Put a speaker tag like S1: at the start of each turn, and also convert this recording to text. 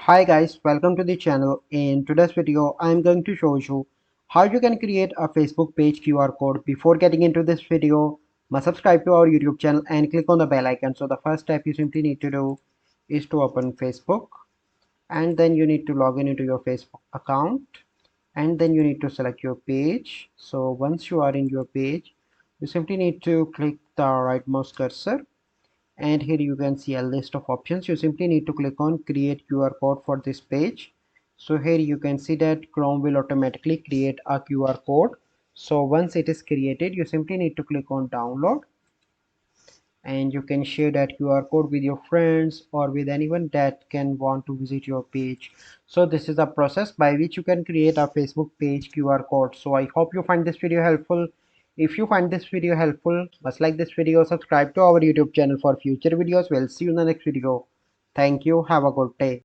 S1: Hi guys, welcome to the channel. In today's video, I'm going to show you how you can create a Facebook page QR code. Before getting into this video, must subscribe to our YouTube channel and click on the bell icon. So the first step you simply need to do is to open Facebook, and then you need to log in into your Facebook account, and then you need to select your page. So once you are in your page, you simply need to click the right mouse cursor, and here you can see a list of options. You simply need to click on create QR code for this page. So here you can see that Chrome will automatically create a QR code. So once it is created, you simply need to click on download, and you can share that QR code with your friends or with anyone that can want to visit your page. So this is the process by which you can create a Facebook page QR code. So I hope you find this video helpful. If you find this video helpful, must like this video, subscribe to our YouTube channel for future videos. We'll see you in the next video. Thank you. Have a good day.